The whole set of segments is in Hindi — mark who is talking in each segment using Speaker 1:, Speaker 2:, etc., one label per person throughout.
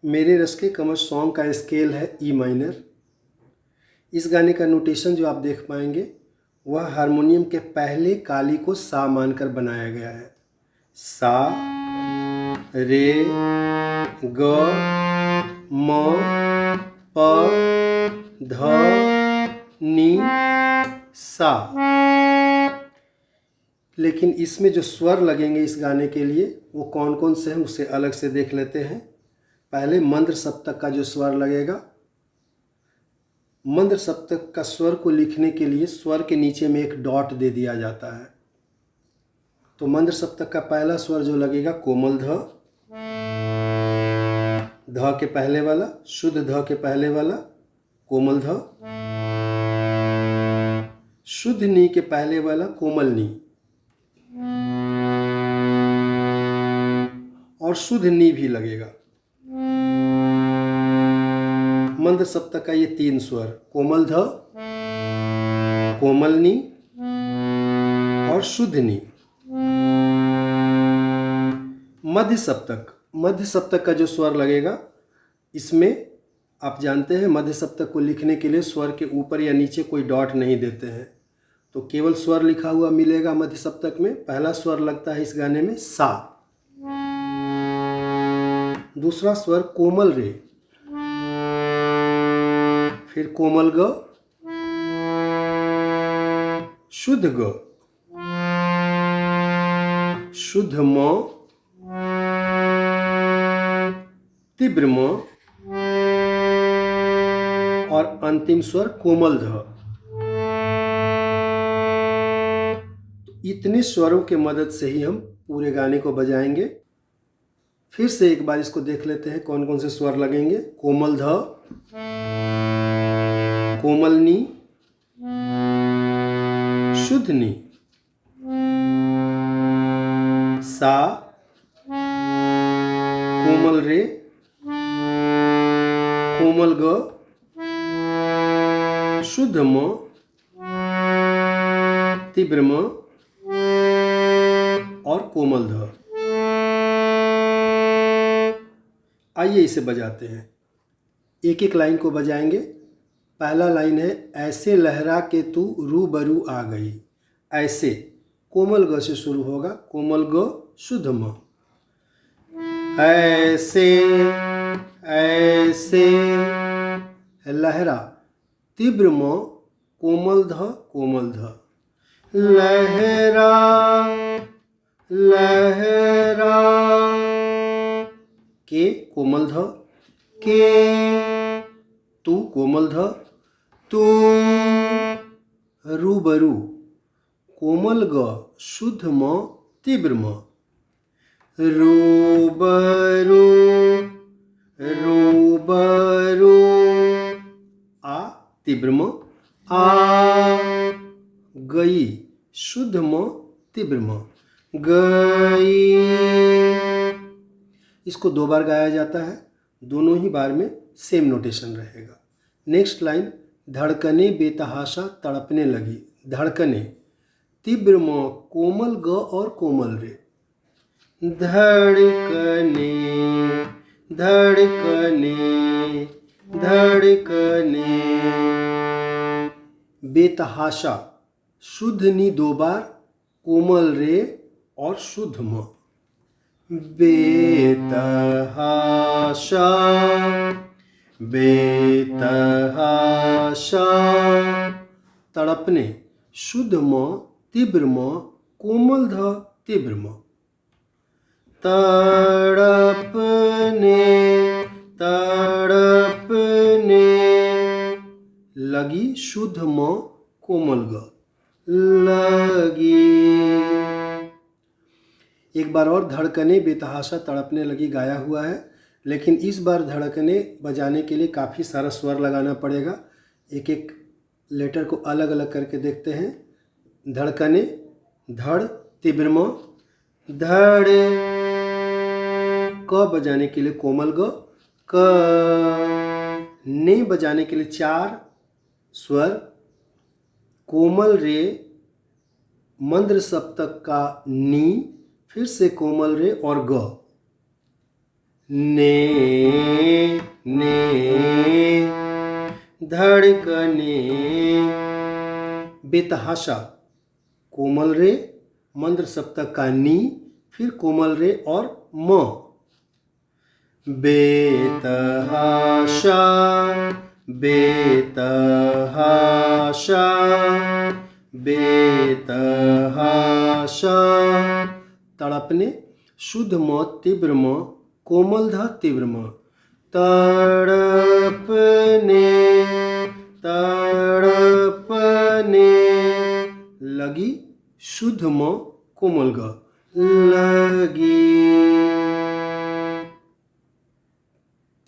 Speaker 1: मेरे रस के कमर सॉन्ग का स्केल है ई माइनर। इस गाने का नोटेशन जो आप देख पाएंगे वह हारमोनियम के पहले काली को सा मानकर बनाया गया है। सा, रे, ग, म, प, ध, नी, सा। लेकिन इसमें जो स्वर लगेंगे इस गाने के लिए वो कौन कौन से हैं उसे अलग से देख लेते हैं। पहले मंद्र सप्तक का जो स्वर लगेगा, मंद्र सप्तक का स्वर को लिखने के लिए स्वर के नीचे में एक डॉट दे दिया जाता है। तो मंद्र सप्तक का पहला स्वर जो लगेगा कोमल ध, ध के पहले वाला, शुद्ध ध के पहले वाला कोमल ध, शुद्ध नी के पहले वाला कोमल नी और शुद्ध नी भी लगेगा। मंद्र सप्तक का ये तीन स्वर कोमल ध, कोमल नी और शुद्ध नी। मध्य सप्तक, मध्य सप्तक का जो स्वर लगेगा, इसमें आप जानते हैं मध्य सप्तक को लिखने के लिए स्वर के ऊपर या नीचे कोई डॉट नहीं देते हैं, तो केवल स्वर लिखा हुआ मिलेगा मध्य सप्तक में। पहला स्वर लगता है इस गाने में सा, दूसरा स्वर कोमल रे, फिर कोमल ग, शुद्ध ग, शुद्ध म, तीव्र म और अंतिम स्वर कोमल ध। इतने स्वरों के मदद से ही हम पूरे गाने को बजाएंगे। फिर से एक बार इसको देख लेते हैं कौन कौन से स्वर लगेंगे। कोमल ध, कोमल नी, शुद्ध नी, सा, कोमल रे, कोमल ग, शुद्ध म, तीव्र म और कोमल ध। आइए इसे बजाते हैं। एक एक लाइन को बजाएंगे। पहला लाइन है ऐसे लहरा के तू रूबरू आ गई। ऐसे कोमल ग से शुरू होगा, कोमल ग शुद्ध म। ऐसे ऐसे लहरा, तीव्र म, कोमल ध, कोमल ध। लहरा लहरा के कोमल ध, के तू कोमल ध, तू रूबरू कोमल ग, शुद्ध म, तीव्र म। रूबरू रूबरू आ, तीव्र म, आ गई, शुद्ध म, तीव्र म। गई। इसको दो बार गाया जाता है, दोनों ही बार में सेम नोटेशन रहेगा। नेक्स्ट लाइन धड़कने बेतहाशा तड़पने लगी। धड़कने तीव्र म, कोमल ग और कोमल रे। धड़कने धड़कने धड़कने। बेतहाशा शुद्ध नी दो बार, कोमल रे और शुद्ध म। बेतहाशा बेतहाशा तड़पने, शुद्ध म, तीव्र म, कोमल ध, तीव्र म। तड़पने तड़पने लगी, शुद्ध म, कोमल ग। लगी। एक बार और धड़कने बेतहाशा तड़पने लगी गाया हुआ है, लेकिन इस बार धड़कने बजाने के लिए काफ़ी सारा स्वर लगाना पड़ेगा। एक एक लेटर को अलग अलग करके देखते हैं। धड़कने, धड़, तीव्र म, धड़। क बजाने के लिए कोमल ग, क। ने बजाने के लिए चार स्वर, कोमल रे, मंद्र सप्तक का नी, फिर से कोमल रे और ग। ने धड़कने। बेतहाशा कोमल रे, मंद्र सप्तक का नी, फिर कोमल रे और म। बेतहाशा बेतहाशा बेतहाशा। तड़पने शुद्ध म तीव्र म कोमल ध तीव्र म। तड़पने तड़पने। लगी शुद्ध म कोमल ग लगी।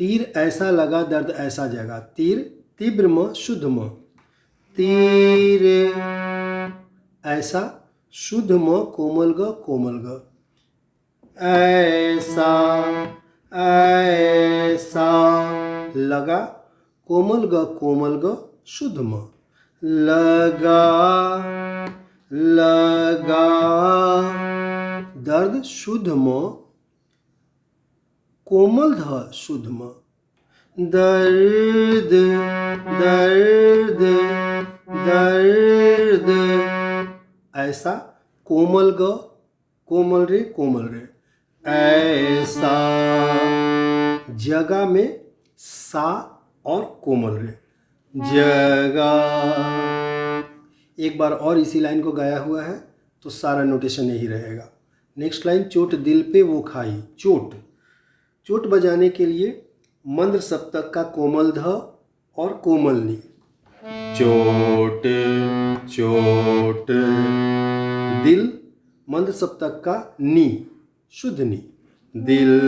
Speaker 1: तीर ऐसा लगा दर्द ऐसा जगा। तीर तीव्र म शुद्ध म। तीर ऐसा शुद्ध म कोमल ग कोमल ग। ऐसा ऐसा लगा कोमल ग शुद्ध म। लगा लगा दर्द शुद्ध म कोमल ध शुद्ध म। दर्द दर्द दर्द ऐसा कोमल ग कोमल रे कोमल रे। ऐसा जगह में सा और कोमल रे। जगह। एक बार और इसी लाइन को गाया हुआ है तो सारा नोटेशन यही रहेगा। नेक्स्ट लाइन, चोट दिल पे वो खाई। चोट चोट बजाने के लिए मंद्र सप्तक का कोमल ध और कोमल नी। चोट चोट। दिल मंद्र सप्तक का नी शुद्ध नी। दिल।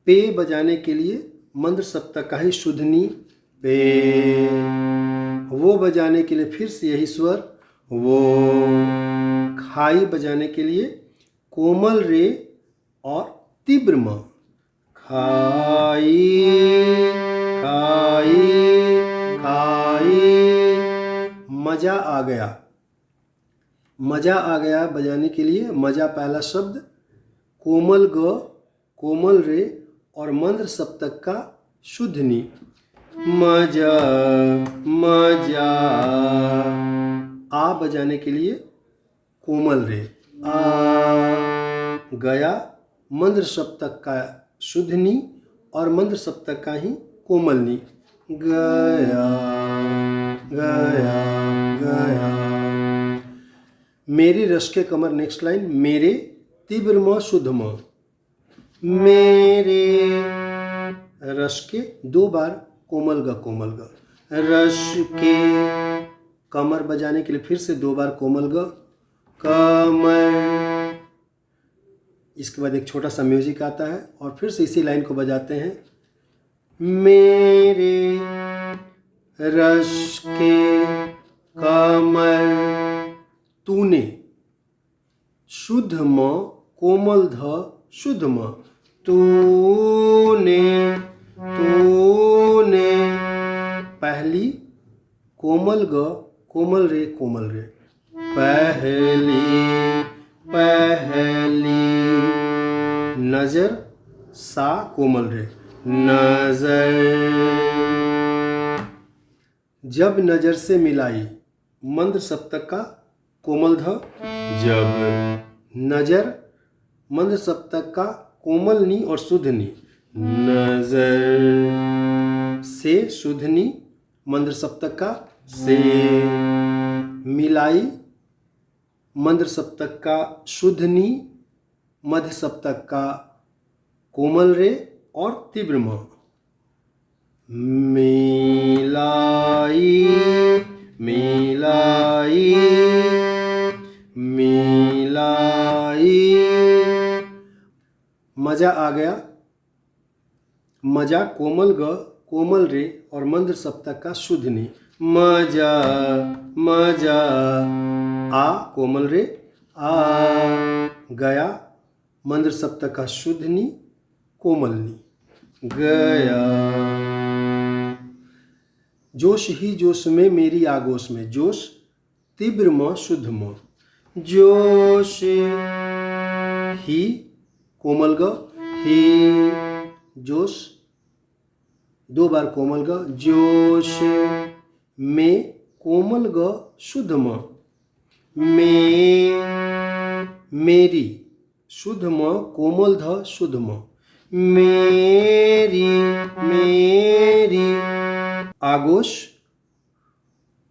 Speaker 1: पे बजाने के लिए मंद्र सप्तक का ही शुद्ध नी पे। वो बजाने के लिए फिर से यही स्वर वो। खाई बजाने के लिए कोमल रे और तीव्र म। खाई खाई खाई। मजा आ गया। मजा आ गया बजाने के लिए मजा पहला शब्द कोमल ग कोमल रे और मंद्र सप्तक का शुद्ध नी। मजा मजा। आ बजाने के लिए कोमल रे आ। गया मंद्र सप्तक का शुद्ध नी और मंद्र सप्तक का ही कोमल नी। गया गया गया। मेरी रस के कमर। नेक्स्ट लाइन, मेरे तीव्र म शुद्ध म। मेरे रस के दो बार कोमल ग कोमल ग। रस के कमर बजाने के लिए फिर से दो बार कोमल ग कमर। इसके बाद एक छोटा सा म्यूजिक आता है और फिर से इसी लाइन को बजाते हैं। मेरे रस के कमर। तूने शुद्ध म कोमल ध शुद्ध म। तूने तूने। पहली कोमल ग कोमल रे कोमल रे। पहली पहली। नजर सा कोमल रे नजर। जब नजर से मिलाई मंद्र सप्तक का कोमल ध। जब नजर मंद्र सप्तक का कोमल नी और शुद्ध नी। नजर से शुद्ध नी मंद्र सप्तक का से। मिलाई मंद्र सप्तक का शुद्ध नी मध्य सप्तक का कोमल रे और तीव्र म। मिलाई मिलाई मिलाई। मजा आ गया। मजा कोमल ग कोमल रे और मंद्र सप्तक का शुद्ध नी। मजा मजा। आ कोमल रे आ। गया मंद्र सप्तक का शुद्ध नी कोमल नी। गया। जोश ही जोश में मेरी आगोश में। जोश तीव्र म शुद्ध म। जोश ही कोमल ग ही, जोश 2 बार कोमल ग जोश, में कोमल ग शुद्ध म, मेरी शुद्ध म कोमल ध शुद्ध म, मेरी मेरी, आगोश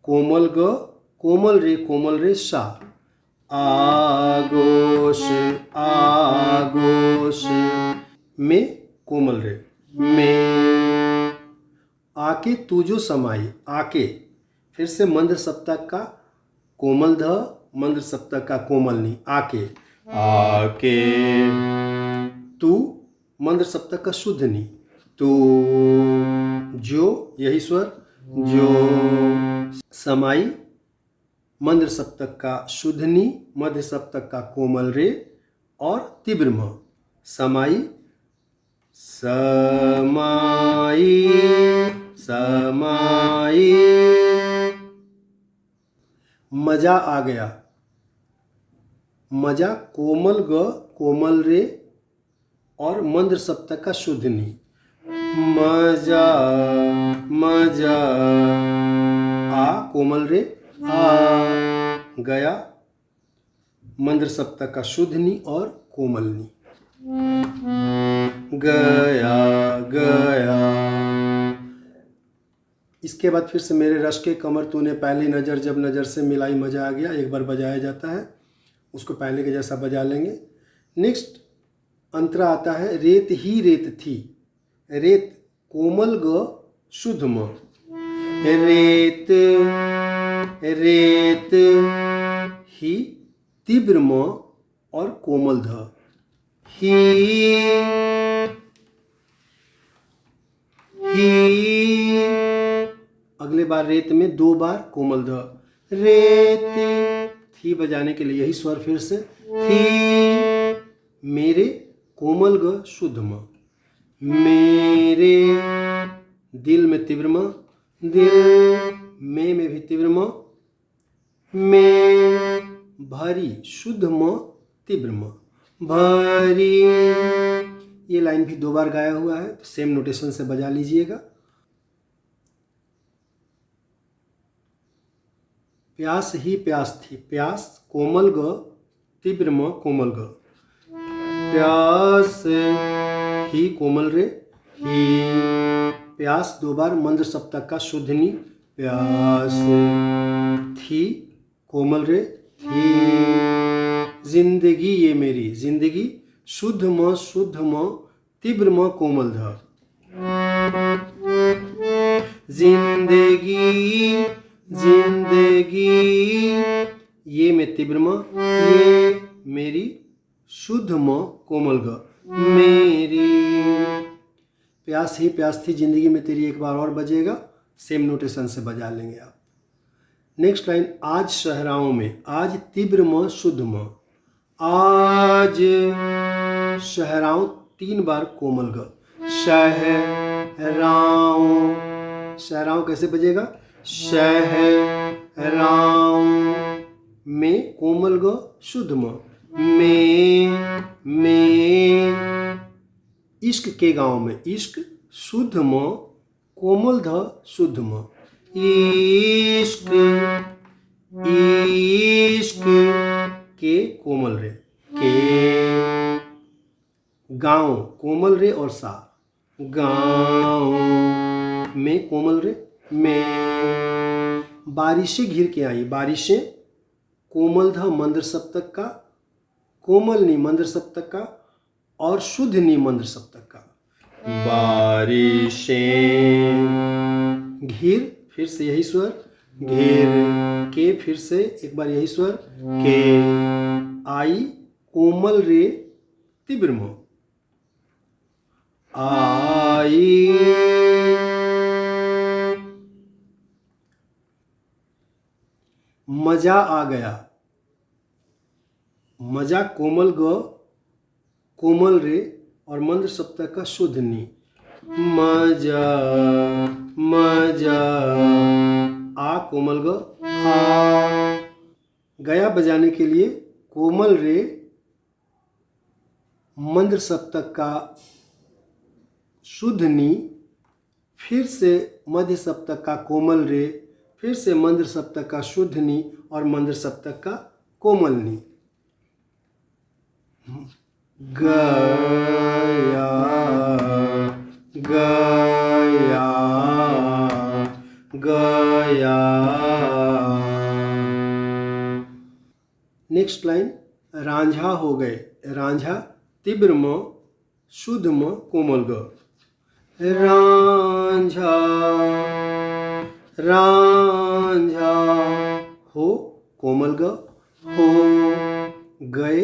Speaker 1: कोमल ग कोमल रे सा, आगोश आगोश, में कोमल रे में, आके तू जो समाई, आके फिर से मंद्र सप्तक का कोमल ध, मंद्र सप्तक का कोमल नी, आके आके, तू मंद्र सप्तक का शुद्ध नी, तू, जो यही स्वर जो, समाई मंद्र सप्तक का शुद्ध नी, मध्य सप्तक का कोमल रे और तीव्र म, समाई समाई समाई, मजा आ गया, मजा कोमल ग कोमल रे और मंद्र सप्तक का शुद्ध नी, मजा मजा, आ कोमल रे आ, गया मंद्र सप्तक का शुद्ध नी और कोमल नी, गया गया। इसके बाद फिर से मेरे रश के कमर तूने पहली नज़र जब नज़र से मिलाई मजा आ गया, एक बार बजाया जाता है, उसको पहले के जैसा बजा लेंगे। नेक्स्ट अंतरा आता है रेत ही रेत थी, रेत कोमल ग शुद्ध म, रेत रेत, ही तीव्र म और कोमल ध, ही अगले बार रेत में 2 बार कोमल ध, रेत, थी बजाने के लिए यही स्वर फिर से, थी, मेरे कोमल ग शुद्ध म, मेरे, दिल में तीव्र म, दिल, में भी तीव्र म, में, भारी शुद्ध म तीव्र म, भारी। ये लाइन भी 2 बार गाया हुआ है, तो सेम नोटेशन से बजा लीजिएगा। प्यास ही प्यास थी, प्यास कोमल ग तीव्र म कोमल ग, प्यास ही कोमल रे ही, प्यास 2 बार मंद्र सप्तक का शुद्ध नी, प्यास, थी कोमल रे थी, जिंदगी ये मेरी, जिंदगी शुद्ध म तीव्र म कोमल ध, जिंदगी जिंदगी, ये में तीव्र म, ये मेरी शुद्ध म कोमल ग, मेरी। प्यास ही प्यास थी जिंदगी में तेरी एक बार और बजेगा, सेम नोटेशन से बजा लेंगे आप। नेक्स्ट लाइन आज शहराओं में, आज तीव्र म शुद्ध म, आज शहराओं 3 बार कोमल ग, शहराओं, शहराओं कैसे बजेगा, शहराओं, में कोमल ग शुद्ध म, में, इश्क के गांव में, इश्क शुद्ध म कोमल ध शुद्ध म, इश्क इश्क, के कोमल रे, के, गांव कोमल रे और सा, गांव, में कोमल रे में, बारिशें घिर के आई, बारिशें कोमल ध मंद्र सप्तक का, कोमल नी मंद्र सप्तक का और शुद्ध नी मंद्र सप्तक का, बारिशें, घिर फिर से यही स्वर, घेर, के फिर से एक बार यही स्वर, के, आई कोमल रे तीव्र म, आई, मजा आ गया, मजा कोमल ग कोमल रे और मंद्र सप्तक का शुद्ध नी, मजा मजा, आ कोमल ग आ, गया बजाने के लिए कोमल रे मंद्र सप्तक का शुद्ध नी, फिर से मध्य सप्तक का कोमल रे, फिर से मंद्र सप्तक का शुद्ध नी और मंद्र सप्तक का कोमल नी। गया गया गया। नेक्स्ट लाइन, रांझा हो गए। रांझा तीव्र म, शुद्ध म, कोमल ग। रांझा रांझा हो, कोमल ग, हो गए,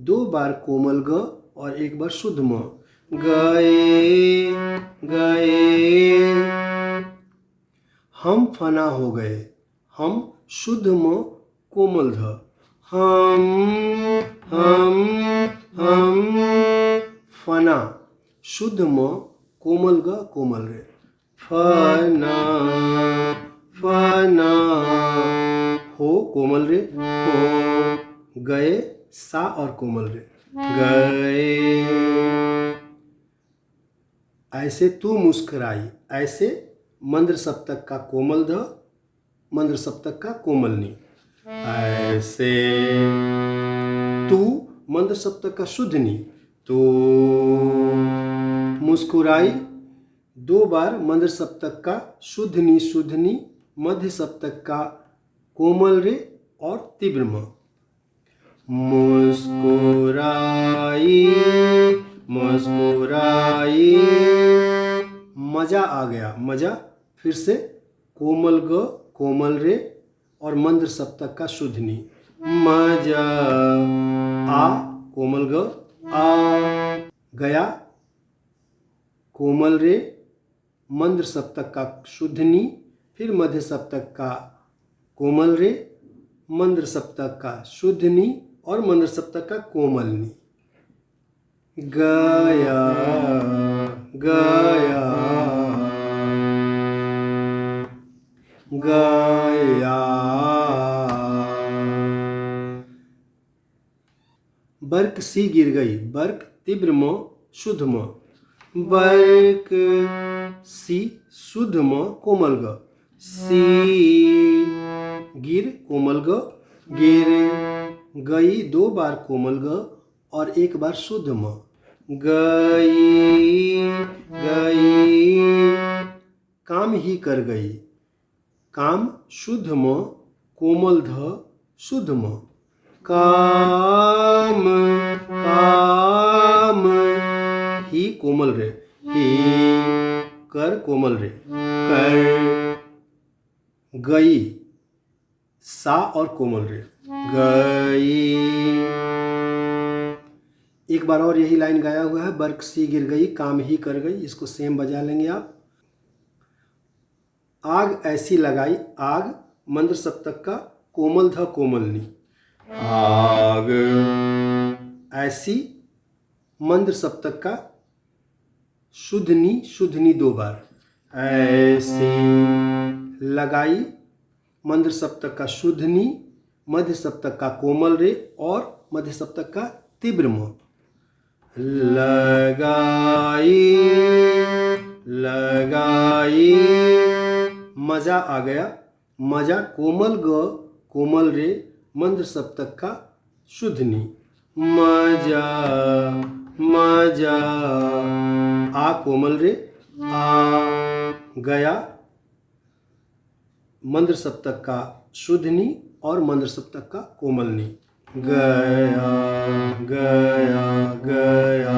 Speaker 1: 2 बार कोमल ग और 1 बार शुद्ध म। गए गए। हम फना हो गए। हम शुद्ध म, कोमल ध। हम फना, शुद्ध म, कोमल ग, कोमल रे। फना फना हो, कोमल रे, हो गए, सा और कोमल रे। गए। ऐसे तू मुस्कुराई। ऐसे मंद्र सप्तक का कोमल ध, मंद्र सप्तक का कोमल नी। ऐसे तू मंद्र सप्तक का शुद्ध नी। तू मुस्कुराई, 2 बार मंद्र सप्तक का शुद्ध नी, मध्य सप्तक का कोमल रे और तीव्र म। मुस्कुराई मुस्कुराई। मजा आ गया। मजा, फिर से कोमल ग, कोमल रे और मंद्र सप्तक का शुद्ध नी। मजा आ, कोमल ग, आ गया, कोमल रे, मंद्र सप्तक का शुद्ध नी, फिर मध्य सप्तक का कोमल रे, मंद्र सप्तक का शुद्ध नी और मंद्र सप्तक का कोमल नी। गया गया गया। बर्क सी गिर गई। बर्क तीव्र म, शुद्ध म। बर्क सी, शुद्ध म, कोमल ग। सी गिर, कोमल ग, गिर गई, 2 बार कोमल ग और 1 बार शुद्ध म। गई गई। काम ही कर गई। काम, शुद्ध म, कोमल ध, शुद्ध म। काम काम ही, कोमल रे, ही कर, कोमल रे, कर गई, सा और कोमल रे। गई। एक बार और यही लाइन गाया हुआ है। बर्क सी गिर गई, काम ही कर गई। इसको सेम बजा लेंगे आप। आग ऐसी लगाई। आग मंद्र सप्तक का कोमल ध, कोमल नी। आग ऐसी मंद्र सप्तक का शुद्ध नी 2 बार। ऐसी लगाई, मंद्र सप्तक का शुद्ध नी, मध्य सप्तक का कोमल रे और मध्य सप्तक का तीव्र म। लगाई लगाई। मजा आ गया। मजा, कोमल ग, कोमल रे, मंद्र सप्तक का शुद्ध नी। मजा मजा। आ, कोमल रे, आ गया, मंद्र सप्तक का शुद्ध नी और मंद्र सप्तक का कोमल नी। गया गया गया।